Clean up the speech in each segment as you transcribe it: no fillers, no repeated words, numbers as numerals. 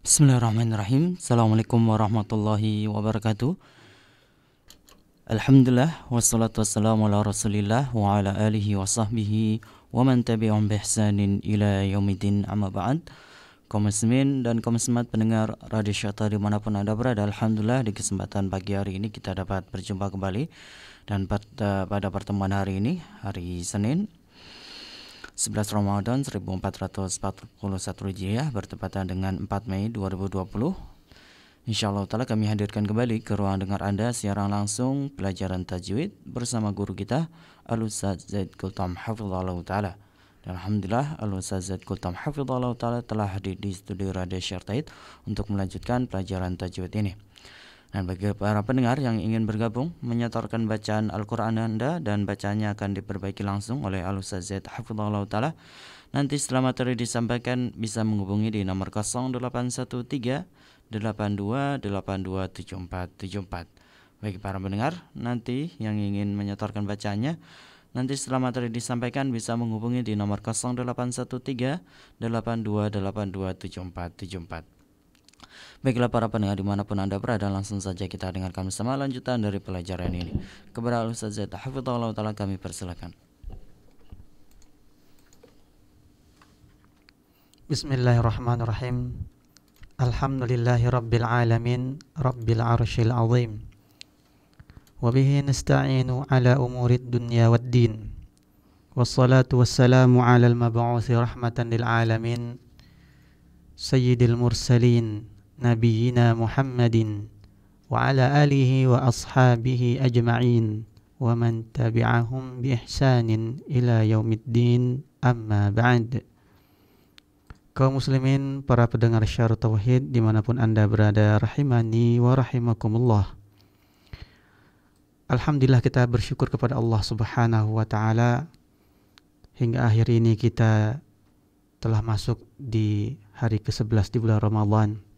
Bismillahirrahmanirrahim. Assalamualaikum warahmatullahi wabarakatuh. Alhamdulillah wassalatu wassalamu ala Rasulillah wa ala alihi wa sahbihi wa man tabi'ahum bi ihsanin ila yaumiddin, amma ba'd. Kaum muslimin dan kaum muslimat pendengar Radio Syata dimanapun Anda berada, alhamdulillah di kesempatan pagi hari ini kita dapat berjumpa kembali. Dan pada pertemuan hari ini, hari Senin 11 Ramadan 1441 Hijriah bertepatan dengan 4 Mei 2020. Insyaallah ta'ala kami hadirkan kembali ke ruang dengar Anda siaran langsung pelajaran tajwid bersama guru kita Al-Ustaz Zaid Kultam Hafizahullah ta'ala. Dan alhamdulillah Al-Ustaz Zaid Kultam Hafizahullah ta'ala telah hadir di studio Radio Syarta untuk melanjutkan pelajaran tajwid ini. Dan bagi para pendengar yang ingin bergabung menyetorkan bacaan Al-Quran Anda dan bacaannya akan diperbaiki langsung oleh Al-Ustaz Zaid Hafizahullah ta'ala, nanti setelah materi disampaikan bisa menghubungi di nomor 0813 82 82 7474. Bagi para pendengar nanti yang ingin menyetorkan bacaannya, nanti setelah materi disampaikan bisa menghubungi di nomor 0813 82 82 7474. Baiklah para pendengar dimanapun Anda berada, langsung saja kita dengarkan bersama lanjutan dari pelajaran ini. Kepada Al-Ustaz Zaid Hafizahullah ta'ala kami persilakan. Bismillahirrahmanirrahim. Alhamdulillahi rabbil alamin, rabbil arshil azim. Wabihi nasta'inu ala umurid dunya wad din. Wassalatu wassalamu ala al-mab'uthi rahmatan lil alamin, sayyidil mursalin nabiyina Muhammadin wa ala alihi wa ashabihi ajma'in wa man tabi'ahum bi ihsanin ila yaumiddin, amma ba'd. Kaum muslimin, para pendengar Syiar Tauhid dimanapun Anda berada, rahimani wa rahimakumullah. Alhamdulillah kita bersyukur kepada Allah subhanahu wa ta'ala hingga akhir ini kita telah masuk di hari ke-11 di bulan Ramadan.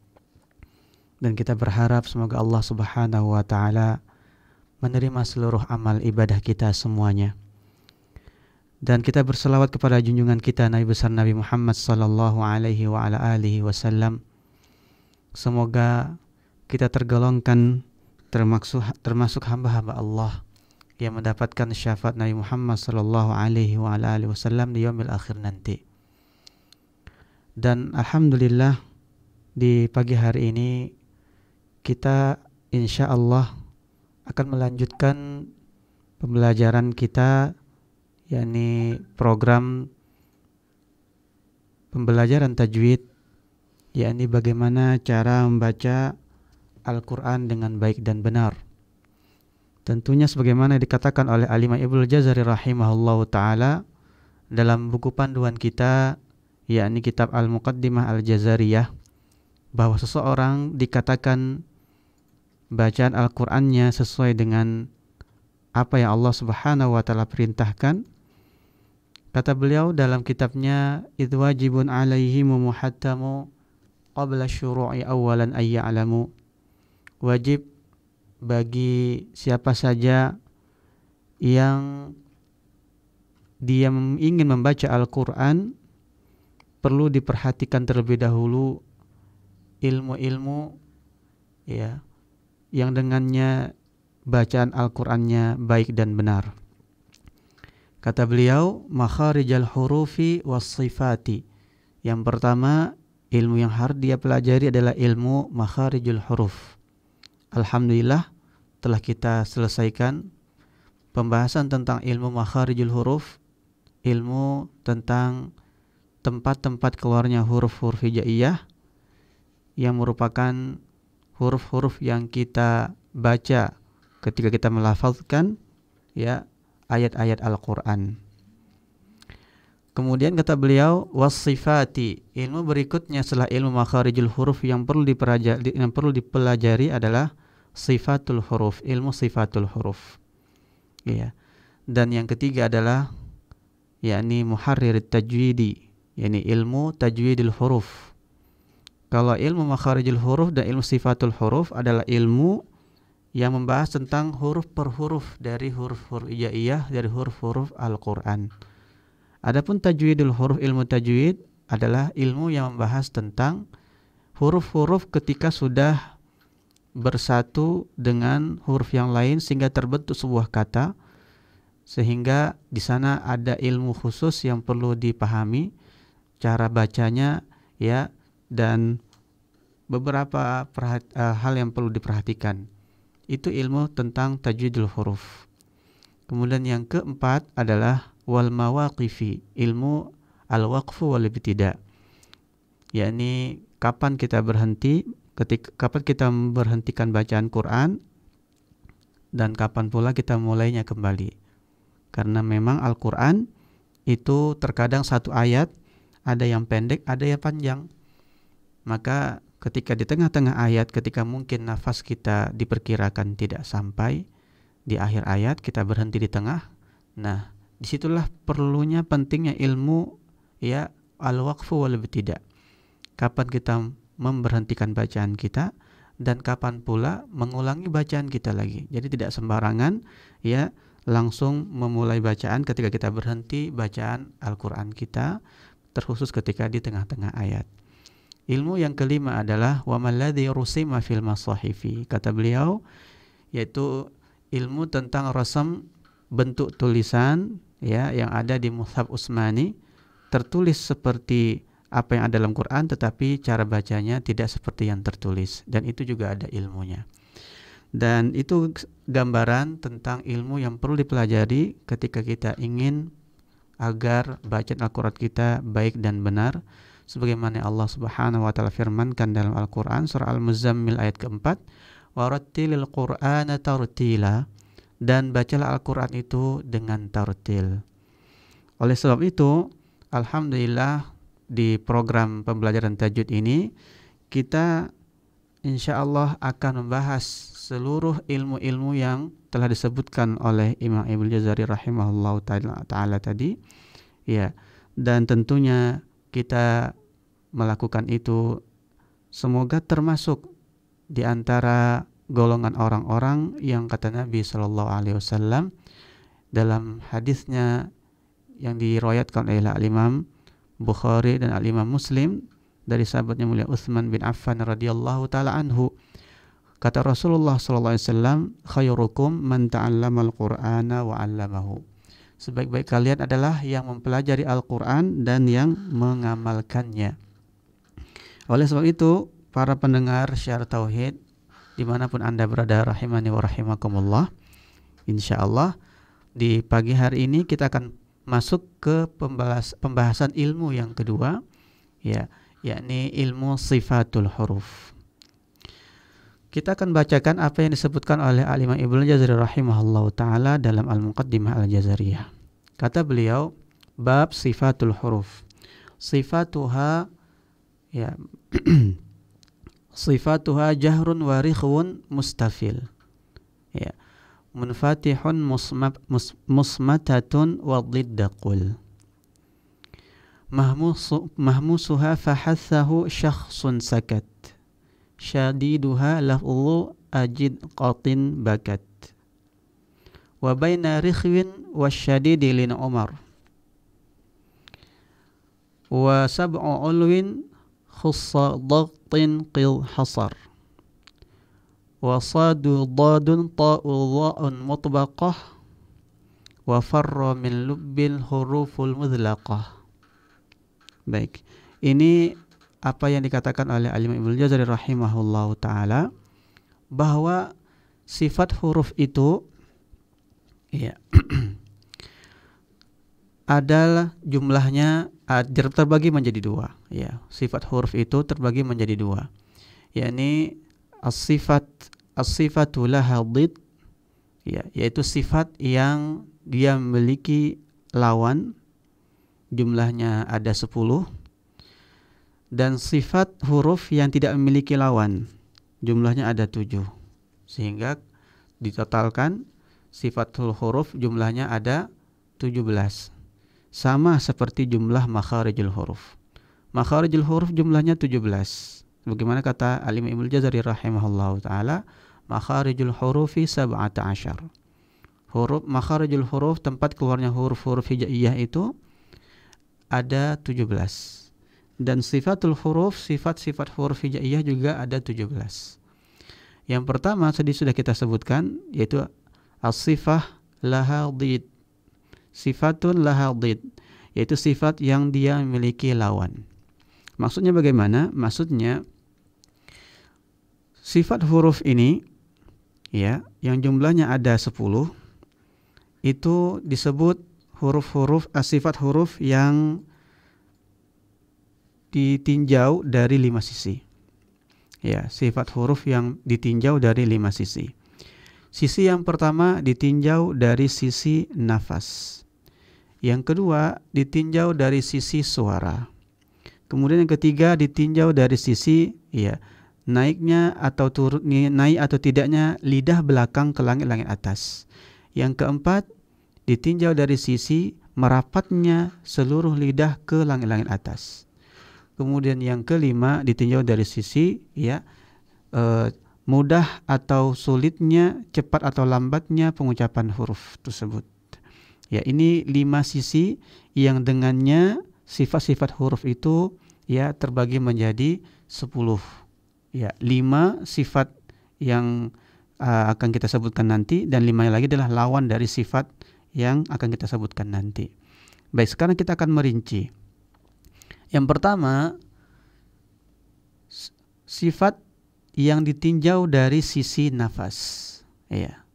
Dan kita berharap semoga Allah subhanahu wa ta'ala menerima seluruh amal ibadah kita semuanya. Dan kita berselawat kepada junjungan kita Nabi besar Nabi Muhammad sallallahu alaihi wa ala alihi wasallam. Semoga kita tergolongkan termasuk hamba-hamba Allah yang mendapatkan syafaat Nabi Muhammad sallallahu alaihi wa ala alihi wasallam di yaumil akhir nanti. Dan alhamdulillah di pagi hari ini kita insya Allah akan melanjutkan pembelajaran kita, yakni program pembelajaran tajwid, yakni bagaimana cara membaca Al-Quran dengan baik dan benar. Tentunya sebagaimana dikatakan oleh Al-Imam Ibnul Jazari rahimahullahu ta'ala dalam buku panduan kita, yakni kitab Al-Muqaddimah Al-Jazariyah, bahwa seseorang dikatakan bacaan Al-Qur'annya sesuai dengan apa yang Allah Subhanahu wa taala perintahkan. Kata beliau dalam kitabnya, "Idz wajibun 'alaihim muhattamu qabla syuru'i awwalan ay ya'lamu." Wajib bagi siapa saja yang dia ingin membaca Al-Qur'an perlu diperhatikan terlebih dahulu ilmu-ilmu ya yang dengannya bacaan Al-Qur'annya baik dan benar. Kata beliau, makharijal hurufi was sifati. Yang pertama, ilmu yang harus dia pelajari adalah ilmu makharijul huruf. Alhamdulillah telah kita selesaikan pembahasan tentang ilmu makharijul huruf, ilmu tentang tempat-tempat keluarnya huruf-huruf hijaiyah yang merupakan huruf-huruf yang kita baca ketika kita melafazkan ya ayat-ayat Al-Qur'an. Kemudian kata beliau wasifati, ilmu berikutnya setelah ilmu makharijul huruf yang perlu dipelajari adalah sifatul huruf, ilmu sifatul huruf. Ya. Dan yang ketiga adalah yakni muharririt tajwidi, yakni ilmu tajwidil huruf. Kalau ilmu makharijul huruf dan ilmu sifatul huruf adalah ilmu yang membahas tentang huruf per huruf dari huruf-huruf hijaiyah, dari huruf-huruf Al-Qur'an. Adapun tajwidul huruf, ilmu tajwid adalah ilmu yang membahas tentang huruf-huruf ketika sudah bersatu dengan huruf yang lain sehingga terbentuk sebuah kata, sehingga di sana ada ilmu khusus yang perlu dipahami, cara bacanya ya, dan beberapa hal yang perlu diperhatikan. Itu ilmu tentang tajwidul huruf. Kemudian yang keempat adalah wal mawaqifi, ilmu al-waqfu wal ibtida, yakni kapan kita berhenti, kapan kita memberhentikan bacaan Quran dan kapan pula kita mulainya kembali. Karena memang Al-Quran itu terkadang satu ayat ada yang pendek, ada yang panjang. Maka ketika di tengah-tengah ayat, ketika mungkin nafas kita diperkirakan tidak sampai di akhir ayat, kita berhenti di tengah. Nah, disitulah perlunya pentingnya ilmu ya al-waqfu wal ibtida. Kapan kita memberhentikan bacaan kita dan kapan pula mengulangi bacaan kita lagi. Jadi tidak sembarangan ya langsung memulai bacaan ketika kita berhenti bacaan Al-Quran kita, terkhusus ketika di tengah-tengah ayat. Ilmu yang kelima adalah wa malladhi rusima fil masahifi, kata beliau, yaitu ilmu tentang rasam, bentuk tulisan ya yang ada di Mushaf Utsmani, tertulis seperti apa yang ada dalam Quran tetapi cara bacanya tidak seperti yang tertulis, dan itu juga ada ilmunya. Dan itu gambaran tentang ilmu yang perlu dipelajari ketika kita ingin agar bacaan Al-Quran kita baik dan benar, sebagaimana Allah Subhanahu wa taala firmankan dalam Al-Quran surah Al-Muzammil ayat keempat, warattilil Qur'ana tartila, dan bacalah Al-Quran itu dengan tartil. Oleh sebab itu, alhamdulillah di program pembelajaran tajwid ini kita insya Allah akan membahas seluruh ilmu-ilmu yang telah disebutkan oleh Imam Ibnu Jazari rahimahullah ta'ala tadi ya, dan tentunya kita melakukan itu semoga termasuk di antara golongan orang-orang yang kata Nabi sallallahu alaihi wasallam dalam hadisnya yang diriwayatkan oleh Al-Imam Bukhari dan Al-Imam Muslim dari sahabatnya mulia Utsman bin Affan radhiyallahu taala anhu. Kata Rasulullah sallallahu alaihi wasallam, khairukum man ta'allamal Qur'ana wa 'allamahu. Sebaik-baik kalian adalah yang mempelajari Al-Qur'an dan yang mengamalkannya. Oleh sebab itu, para pendengar Syiar Tauhid dimanapun Anda berada, rahimani wa rahimakumullah, insyaallah di pagi hari ini kita akan masuk ke pembahasan ilmu yang kedua ya, yakni ilmu sifatul huruf. Kita akan bacakan apa yang disebutkan oleh Al-Imam Ibnu Jazari rahimahullahu ta'ala dalam Al-Muqaddimah Al-Jazariyah. Kata beliau, bab sifatul huruf. Sifatuha ya sifatuha jahrun wa rikhun mustafil. Ya. Munfatihun musmatatun wa dhiddaqul. Mahmusuha fahathahu syakhsun sakat. Syadiduha laf'u ajid qatin bakat. Wa baina rikhwin wa syadidi lin umar. Wa sab'u ulwin khussa dhaqtin qil hasar. Wa sadu dadun ta'u dha'un mutbaqah. Wa farra min lubbil huruful mudlaqah. Baik, ini apa yang dikatakan oleh Al-Imam Ibnu Jazari rahimahullahu ta'ala, bahwa sifat huruf itu ya, adalah jumlahnya terbagi menjadi dua ya. Sifat huruf itu terbagi menjadi dua, yakni as-sifatu laha dhid ya, yaitu sifat yang dia memiliki lawan, jumlahnya ada 10, dan sifat huruf yang tidak memiliki lawan, jumlahnya ada 7. Sehingga ditotalkan sifatul huruf jumlahnya ada 17. Sama seperti jumlah makharijul huruf. Makharijul huruf jumlahnya 17. Bagaimana kata Al-Imam Ibnu Jazari rahimahullahu ta'ala, makharijul hurufi 17. Huruf makharijul huruf, tempat keluarnya huruf-huruf hijaiyah itu ada 17. dan sifatul huruf, sifat-sifat huruf hijaiyah juga ada 17. Yang pertama tadi sudah kita sebutkan, yaitu as-sifah laha dhid. Sifatun laha dhid, yaitu sifat yang dia memiliki lawan. Maksudnya bagaimana? Maksudnya sifat huruf ini ya, yang jumlahnya ada 10, itu disebut huruf-huruf, sifat huruf yang ditinjau dari 5 sisi. Ya, sifat huruf yang ditinjau dari 5 sisi. Sisi yang pertama ditinjau dari sisi nafas. Yang kedua ditinjau dari sisi suara. Kemudian yang ketiga ditinjau dari sisi ya, naiknya atau naik atau tidaknya lidah belakang ke langit-langit atas. Yang keempat ditinjau dari sisi merapatnya seluruh lidah ke langit-langit atas. Kemudian yang kelima ditinjau dari sisi ya, mudah atau sulitnya, cepat atau lambatnya pengucapan huruf tersebut. Ya, ini 5 sisi yang dengannya sifat-sifat huruf itu ya terbagi menjadi 10. Ya, 5 sifat yang akan kita sebutkan nanti, dan 5 lagi adalah lawan dari sifat yang akan kita sebutkan nanti. Baik, sekarang kita akan merinci. Yang pertama, sifat yang ditinjau dari sisi nafas. Ya.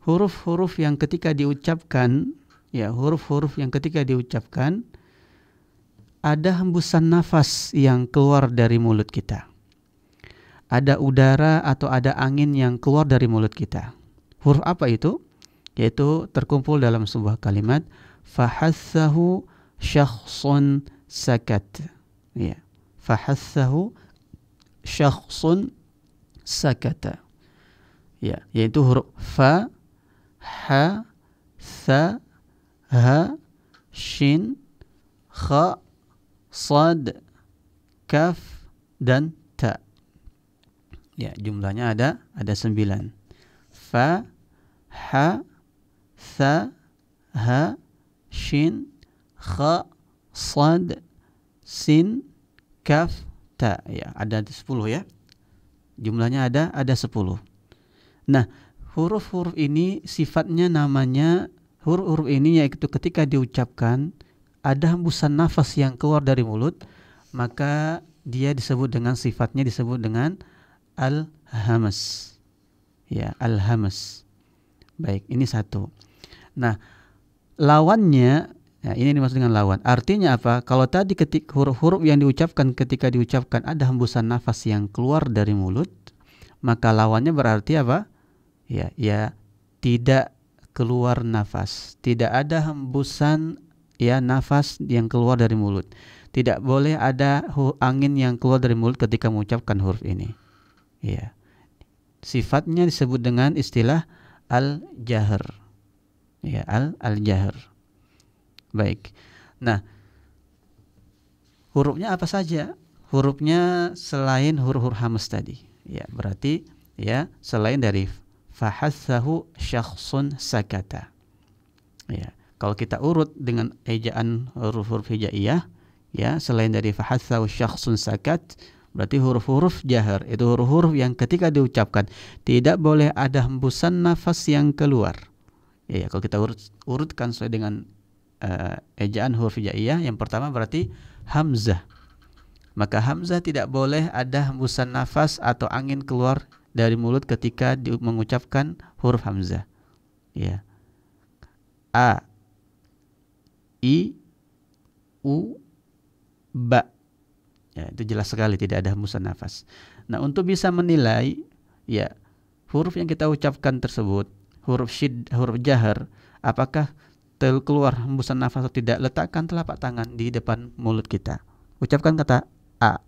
Huruf-huruf yang ketika diucapkan, ya, huruf-huruf yang ketika diucapkan ada hembusan nafas yang keluar dari mulut kita. Ada udara atau ada angin yang keluar dari mulut kita. Huruf apa itu? Yaitu terkumpul dalam sebuah kalimat, fahassahu syakhsun sakat. Ya. Fahassahu syakhsun sakata. Ya, yaitu huruf fa, ha, tha, ha, shin, kha, sad, kaf, dan ta. Ya, jumlahnya ada 9. Fa, ha, tha, ha, shin, kha, sad, sin, kaf, ta. Ya, ada 10 ya. Jumlahnya ada 10. Nah, huruf-huruf ini sifatnya namanya, huruf-huruf ini yaitu ketika diucapkan ada hembusan nafas yang keluar dari mulut, maka dia disebut dengan sifatnya disebut dengan al-hamas. Ya, al-hamas. Baik, ini satu. Nah, lawannya, ya, ini dimaksud dengan lawan. Artinya apa? Kalau tadi ketika huruf-huruf yang diucapkan ketika diucapkan ada hembusan nafas yang keluar dari mulut, maka lawannya berarti apa? Ya, tidak keluar nafas. Tidak ada hembusan ya nafas yang keluar dari mulut. Tidak boleh ada angin yang keluar dari mulut ketika mengucapkan huruf ini. Ya. Sifatnya disebut dengan istilah al-jahr. Ya, al-jahr. Baik. Nah, hurufnya apa saja? Hurufnya selain huruf-huruf hamas tadi. Ya, berarti ya selain dari fahassahu syakhsun sakata. Ya, kalau kita urut dengan ejaan huruf-huruf hijaiyah, ya, selain dari fahassahu syakhsun sakat, berarti huruf-huruf jahar, itu huruf-huruf yang ketika diucapkan tidak boleh ada hembusan nafas yang keluar. Ya, kalau kita urutkan sesuai dengan ejaan huruf hijaiyah, yang pertama berarti hamzah. Maka hamzah tidak boleh ada hembusan nafas atau angin keluar dari mulut ketika mengucapkan huruf hamzah. Ya. A, I, U, Ba. Ya, itu jelas sekali tidak ada hembusan nafas. Nah, untuk bisa menilai ya huruf yang kita ucapkan tersebut, huruf huruf jahar, apakah keluar hembusan nafas atau tidak, letakkan telapak tangan di depan mulut kita. Ucapkan kata A,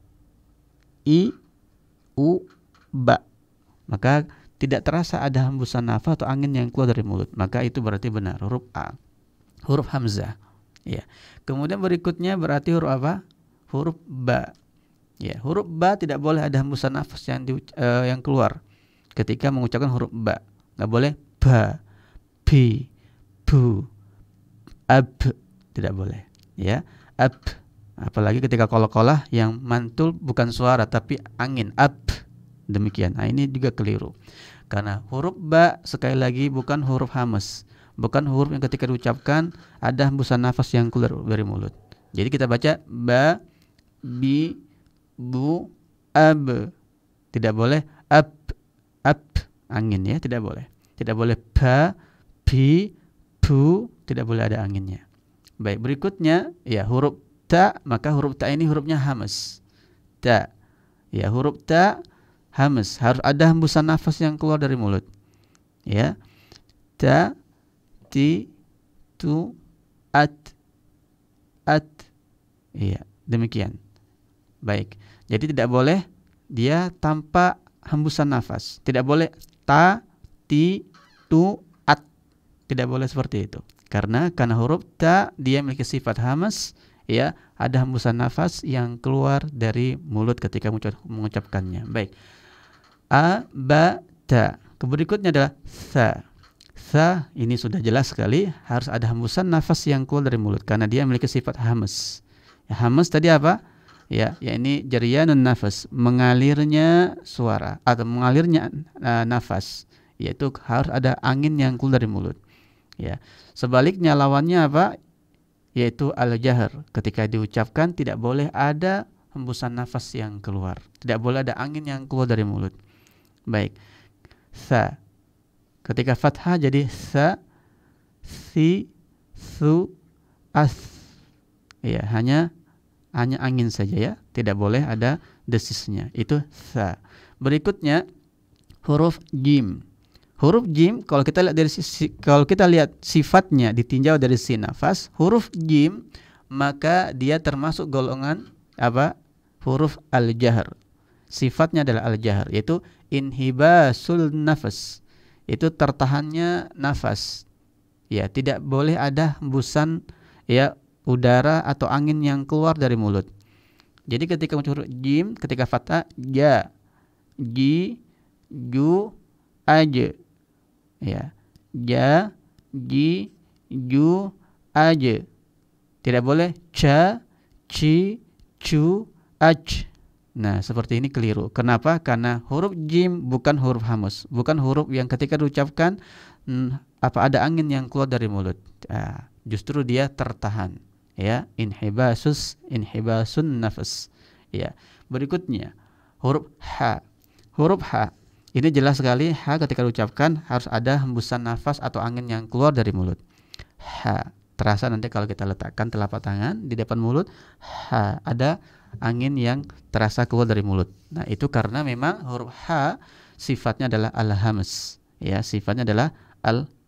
I, U, Ba. Maka tidak terasa ada hembusan nafas atau angin yang keluar dari mulut. Maka itu berarti benar, huruf A. Huruf hamzah. Ya. Kemudian berikutnya berarti huruf apa? Huruf Ba. Ya, huruf Ba tidak boleh ada hembusan nafas yang keluar ketika mengucapkan huruf Ba. Enggak boleh ba, bi, bu, ab, tidak boleh. Ya, ab, Apalagi ketika qalqalah yang mantul bukan suara tapi angin, up. Demikian. Nah, ini juga keliru. Karena huruf ba sekali lagi bukan huruf hamas. Bukan huruf yang ketika diucapkan ada hembusan nafas yang keluar dari mulut. Jadi kita baca ba, bi, bu, ab. Tidak boleh up, angin ya, tidak boleh. Tidak boleh pa, pi, pu, tidak boleh ada anginnya. Baik, berikutnya ya huruf ta, maka huruf ta ini hurufnya hamas. Ta. Ya, huruf ta hamas, harus ada hembusan nafas yang keluar dari mulut. Ya. Ta, ti, tu, at. Iya, demikian. Baik. Jadi tidak boleh dia tanpa hembusan nafas. Tidak boleh ta, ti, tu, at. Tidak boleh seperti itu. Karena huruf ta dia memiliki sifat hamas, ya, ada hembusan nafas yang keluar dari mulut ketika mengucapkannya. Baik. A, ba, ta. Berikutnya adalah sa. Sa ini sudah jelas sekali harus ada hembusan nafas yang keluar dari mulut karena dia memiliki sifat hamas. Ya, hamas tadi apa? Ya ini jaryanun nafas, mengalirnya suara atau mengalirnya nafas, yaitu harus ada angin yang keluar dari mulut. Ya. Sebaliknya lawannya apa? Yaitu al-jahr. Ketika diucapkan tidak boleh ada hembusan nafas yang keluar. Tidak boleh ada angin yang keluar dari mulut. Baik. Sa. Ketika fathah jadi sa, si, su, as. Ya, hanya angin saja ya. Tidak boleh ada desisnya. Itu sa. Berikutnya huruf jim. Huruf jim kalau kita lihat sifatnya ditinjau dari si nafas, huruf jim maka dia termasuk golongan apa? Huruf al-jahr. Sifatnya adalah al-jahr, yaitu inhibasul nafas. Itu tertahannya nafas. Ya, tidak boleh ada hembusan ya udara atau angin yang keluar dari mulut. Jadi ketika huruf jim, ketika fathah ja, ji, ju, aj. Ya, ja, ji, ju, aj. Tidak boleh ca, ci, cu, aj. Nah, seperti ini keliru. Kenapa? Karena huruf jim bukan huruf hamas, bukan huruf yang ketika diucapkan ada angin yang keluar dari mulut. Justru dia tertahan. Ya, inhibasun nafas. Ya. Berikutnya huruf ha. Huruf ha. Ini jelas sekali ha ketika diucapkan harus ada hembusan nafas atau angin yang keluar dari mulut. Ha. Terasa nanti kalau kita letakkan telapak tangan di depan mulut, ha, ada angin yang terasa keluar dari mulut. Nah, itu karena memang huruf ha sifatnya adalah al-hamas. Ya, sifatnya adalah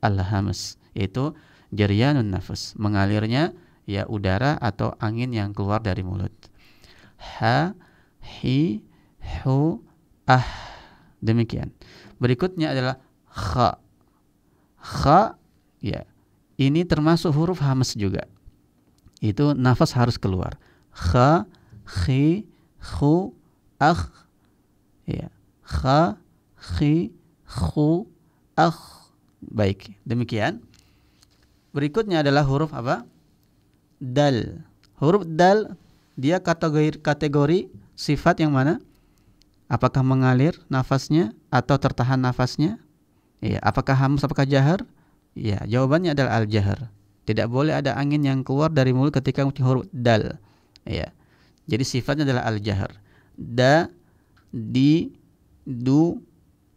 al-hamas, yaitu jaryanun nafas, mengalirnya ya udara atau angin yang keluar dari mulut. Ha, hi, hu, ah. Demikian. Berikutnya adalah kha. Kha ya. Ini termasuk huruf hamas juga. Itu nafas harus keluar. Kha, khi, khu, akh. Ya. Kha, khi, khu, akh. Baik, demikian. Berikutnya adalah huruf apa? Dal. Huruf dal dia kategori sifat yang mana? Apakah mengalir nafasnya atau tertahan nafasnya? Ya, apakah hamas, apakah jahar? Ya, jawabannya adalah al-jahr. Tidak boleh ada angin yang keluar dari mulut ketika huruf dal. Ya. Jadi sifatnya adalah al-jahr. Da, di, du,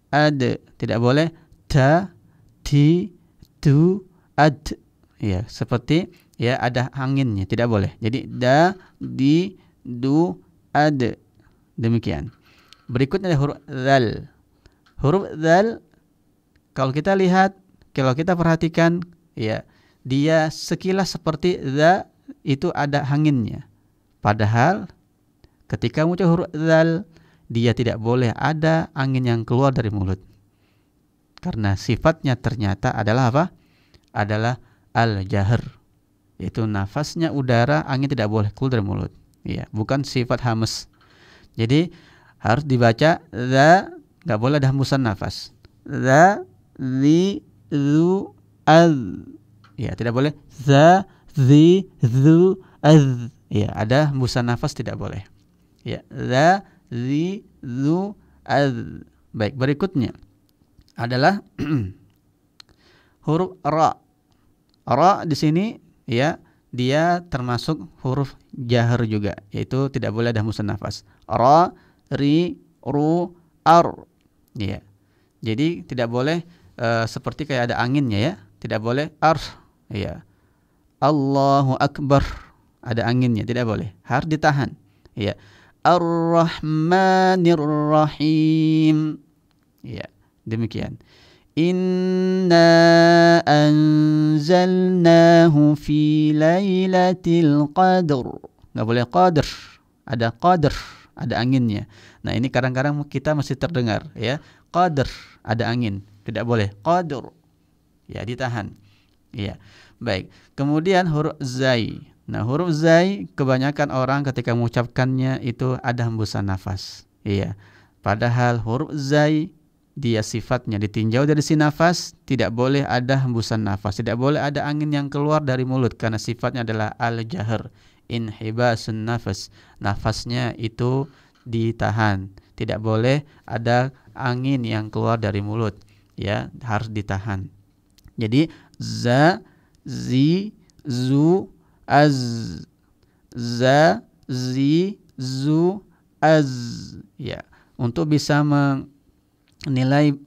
ad. Tidak boleh ta, ti, tu, ad. Ya, seperti ya ada anginnya, tidak boleh. Jadi da, di, du, ad. Demikian. Berikutnya ada huruf dzal. Huruf dzal kalau kita lihat, kalau kita perhatikan ya, dia sekilas seperti za itu ada anginnya. Padahal ketika muncul huruf dzal, dia tidak boleh ada angin yang keluar dari mulut. Karena sifatnya ternyata adalah apa? Adalah al-jahr. Yaitu nafasnya udara, angin tidak boleh keluar dari mulut. Ya, bukan sifat hamas. Jadi harus dibaca za, enggak boleh ada hembusan nafas. Za, zi, zu, az. Ya, tidak boleh za, zi, zu, az. Ya, ada hembusan nafas tidak boleh. Ya, za, zi, zu, az. Baik, berikutnya adalah huruf ra. Ra di sini ya, dia termasuk huruf jahar juga, yaitu tidak boleh ada hembusan nafas. Ra, ri, ru, ar. Ya. Jadi tidak boleh seperti kayak ada anginnya ya. Tidak boleh ar. Ya. Allahu akbar. Ada anginnya, tidak boleh. Harus ditahan. Ya. Ar-Rahmanir Rahim. Ya, demikian. Inna anzalnahu fi lailatul qadr. Enggak boleh qadr. Ada qadr, ada anginnya. Nah, ini kadang-kadang kita masih terdengar ya. Qadr, ada angin. Tidak boleh qadr. Ya, ditahan. Ya. Baik. Kemudian huruf zai. Nah, huruf zai kebanyakan orang ketika mengucapkannya itu ada hembusan nafas. Iya. Padahal huruf zai dia sifatnya ditinjau dari si nafas, tidak boleh ada hembusan nafas, tidak boleh ada angin yang keluar dari mulut karena sifatnya adalah al-jahr, inhibasun nafas. Nafasnya itu ditahan. Tidak boleh ada angin yang keluar dari mulut, ya, harus ditahan. Jadi za, zi, zu, az. Za, zi, zu, az. Ya, untuk bisa menilai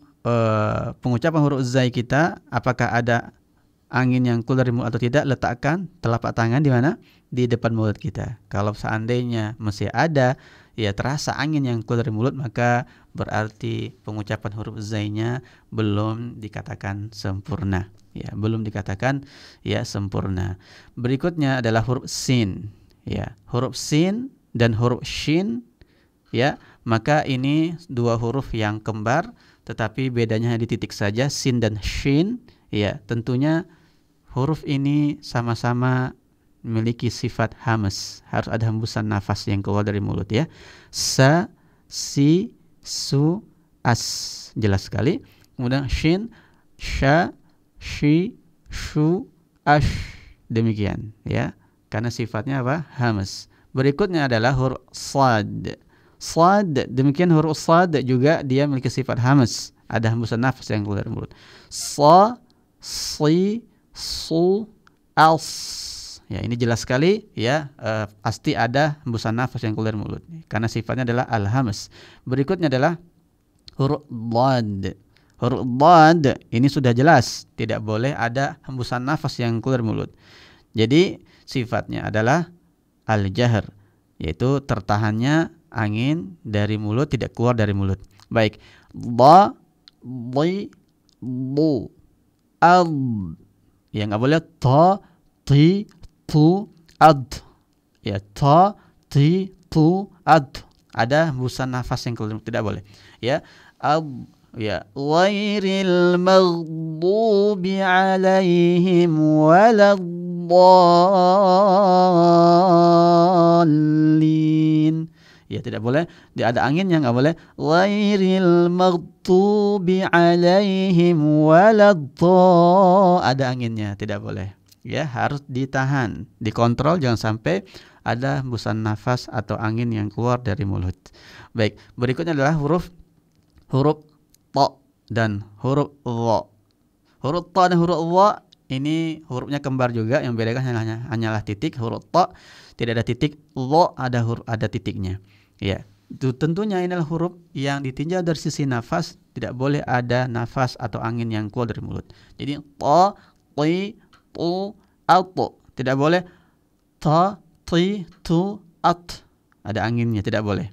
pengucapan huruf zai kita, apakah ada angin yang keluar dari mulut atau tidak, letakkan telapak tangan di mana? Di depan mulut kita. Kalau seandainya masih ada, ya terasa angin yang keluar dari mulut, maka berarti pengucapan huruf zainya belum dikatakan sempurna. Ya, belum dikatakan ya sempurna. Berikutnya adalah huruf sin. Ya, huruf sin dan huruf shin. Ya, maka ini dua huruf yang kembar, tetapi bedanya di titik saja, sin dan shin. Ya, tentunya huruf ini sama-sama memiliki sifat hamas, harus ada hembusan nafas yang keluar dari mulut ya. Sa, si, su, as, jelas sekali. Kemudian shin, sha, shi, shu, ash, demikian ya, karena sifatnya apa? Hamas. Berikutnya adalah huruf sad. Sad, demikian huruf sad juga dia memiliki sifat hamas, ada hembusan nafas yang keluar dari mulut. Sa, si, su, as. Ya, ini jelas sekali ya, pasti ada hembusan nafas yang keluar dari mulut karena sifatnya adalah al-hamas. Berikutnya adalah huruf dhad. Huruf dhad ini sudah jelas tidak boleh ada hembusan nafas yang keluar dari mulut. Jadi sifatnya adalah al-jahr, yaitu tertahannya angin dari mulut, tidak keluar dari mulut. Baik. Dha, dhi, bu, ad. Ya, enggak boleh ta, ti, tu, ad. Ya, ta, ti, tu, ad. Ada hembusan nafas yang keluar, tidak boleh. Ya, ad. Ya, ghairil maghdubi alaihim waladdallin. Ya, tidak boleh. Dia ada angin yang enggak boleh. Ghairil maghdubi alaihim ada anginnya, tidak boleh. Ya, harus ditahan, dikontrol, jangan sampai ada hembusan nafas atau angin yang keluar dari mulut. Baik, berikutnya adalah huruf ta dan huruf dha. Huruf ta dan huruf dha ini hurufnya kembar juga, yang bedakan hanyalah titik. Huruf ta tidak ada titik, dha ada titiknya. Ya, itu tentunya ini adalah huruf yang ditinjau dari sisi nafas, tidak boleh ada nafas atau angin yang keluar dari mulut. Jadi ta, ti, tu, at, tidak boleh ta, ti, tu, at, ada anginnya, tidak boleh.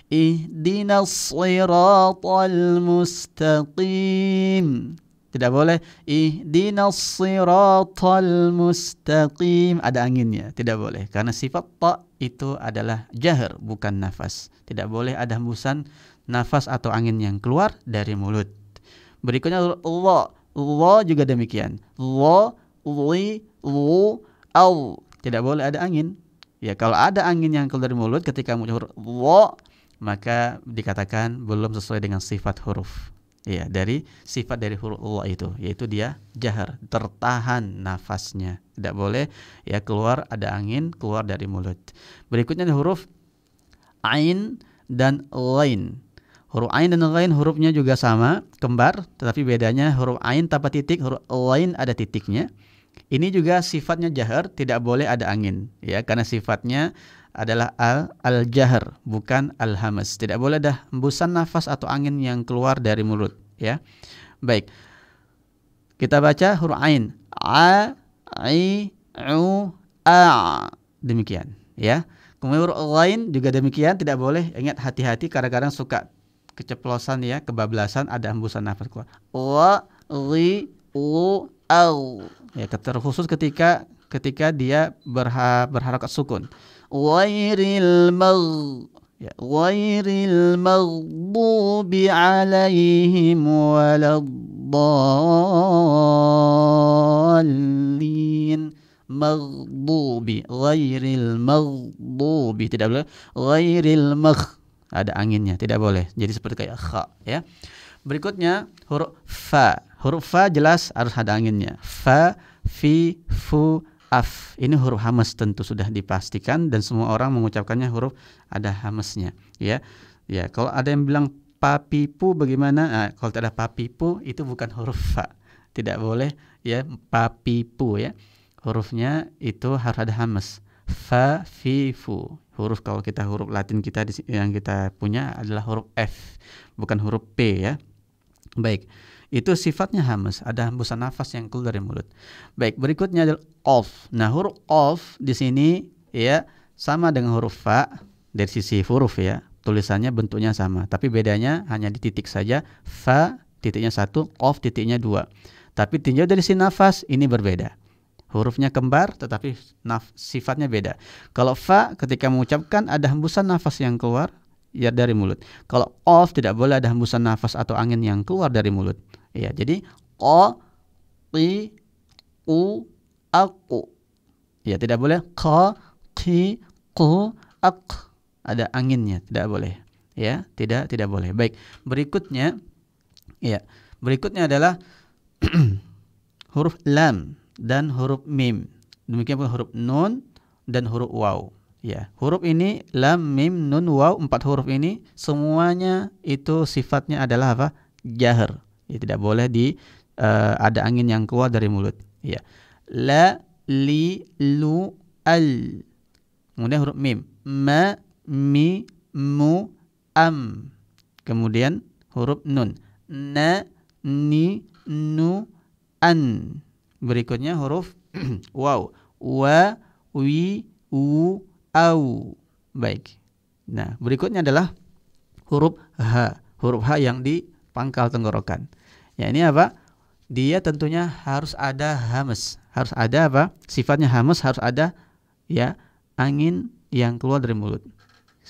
Ihdinas siratal mustaqim, tidak boleh ihdinas siratal mustaqim, ada anginnya, tidak boleh karena sifat ta itu adalah jahr, bukan nafas. Tidak boleh ada hembusan nafas atau angin yang keluar dari mulut. Berikutnya Allah. Allah juga demikian. Allah, li, lu, al. Tidak boleh ada angin. Ya, kalau ada angin yang keluar dari mulut ketika mengucapkan huruf Allah, maka dikatakan belum sesuai dengan sifat huruf. Ya, dari sifat dari huruf Allah itu, yaitu dia jahar, tertahan nafasnya. Tidak boleh ya keluar, ada angin keluar dari mulut. Berikutnya huruf ain dan lain. Huruf ain dan lain hurufnya juga sama, kembar, tetapi bedanya huruf ain tanpa titik, huruf lain ada titiknya. Ini juga sifatnya jahar, tidak boleh ada angin, ya, karena sifatnya adalah al-jahar, bukan al-hamas. Tidak boleh ada hembusan nafas atau angin yang keluar dari mulut, ya. Baik. Kita baca huruf ain. A, i, u, a. Demikian, ya. Kemudian huruf lain juga demikian, tidak boleh. Ingat, hati-hati, kadang-kadang suka keceplosan, ya, kebablasan, ada hembusan nafas keluar. Wa, li, u, au. Ya, terkhusus ketika dia berharakat sukun. Ghairil maghdubi alaihim waladdallin. Maghdubi, ghairil maghdubi, tidak boleh ghairil ada anginnya, tidak boleh. Jadi seperti kayak kha, ya. Berikutnya huruf fa. Huruf fa jelas harus ada anginnya. Fa, fi, fu, af. Ini huruf hamas, tentu sudah dipastikan dan semua orang mengucapkannya huruf ada hamasnya, ya. Ya, kalau ada yang bilang papipu bagaimana? Nah, kalau tidak ada papipu itu bukan huruf fa. Tidak boleh, ya, papipu, ya. Hurufnya itu harus ada hamas. Fa, fi, fu. Huruf, kalau kita huruf Latin kita yang kita punya adalah huruf F, bukan huruf P, ya. Baik. Itu sifatnya hamas, ada hembusan nafas yang keluar dari mulut. Baik, berikutnya adalah of. Nah, huruf of di sini, ya, sama dengan huruf fa dari sisi huruf, ya. Tulisannya bentuknya sama, tapi bedanya hanya di titik saja. Fa titiknya 1, of titiknya 2. Tapi tinjau dari sisi nafas ini berbeda. Hurufnya kembar tetapi sifatnya beda. Kalau fa ketika mengucapkan ada hembusan nafas yang keluar, ya, dari mulut. Kalau of tidak boleh ada hembusan nafas atau angin yang keluar dari mulut. Ya, jadi qa, qi, u, aku. Ya, tidak boleh qa, qi, qu, ak. Ada anginnya, tidak boleh. Ya, tidak boleh. Baik, berikutnya, ya, berikutnya adalah huruf lam dan huruf mim. Demikian pula huruf nun dan huruf waw. Ya, huruf ini lam, mim, nun, waw, 4 huruf ini semuanya itu sifatnya adalah apa? Jahar. Ya, tidak boleh ada angin yang keluar dari mulut. Ya. La, li, lu, al. Kemudian huruf mim. Ma, mi, mu, am. Kemudian huruf nun. Na, ni, nu, an. Berikutnya huruf waw. Wa, wi, u, au. Baik. Nah, berikutnya adalah huruf H. Huruf H yang di pangkal tenggorokan. Ya, ini apa? Dia tentunya harus ada hamas. Harus ada apa? Sifatnya hamas, harus ada, ya, angin yang keluar dari mulut.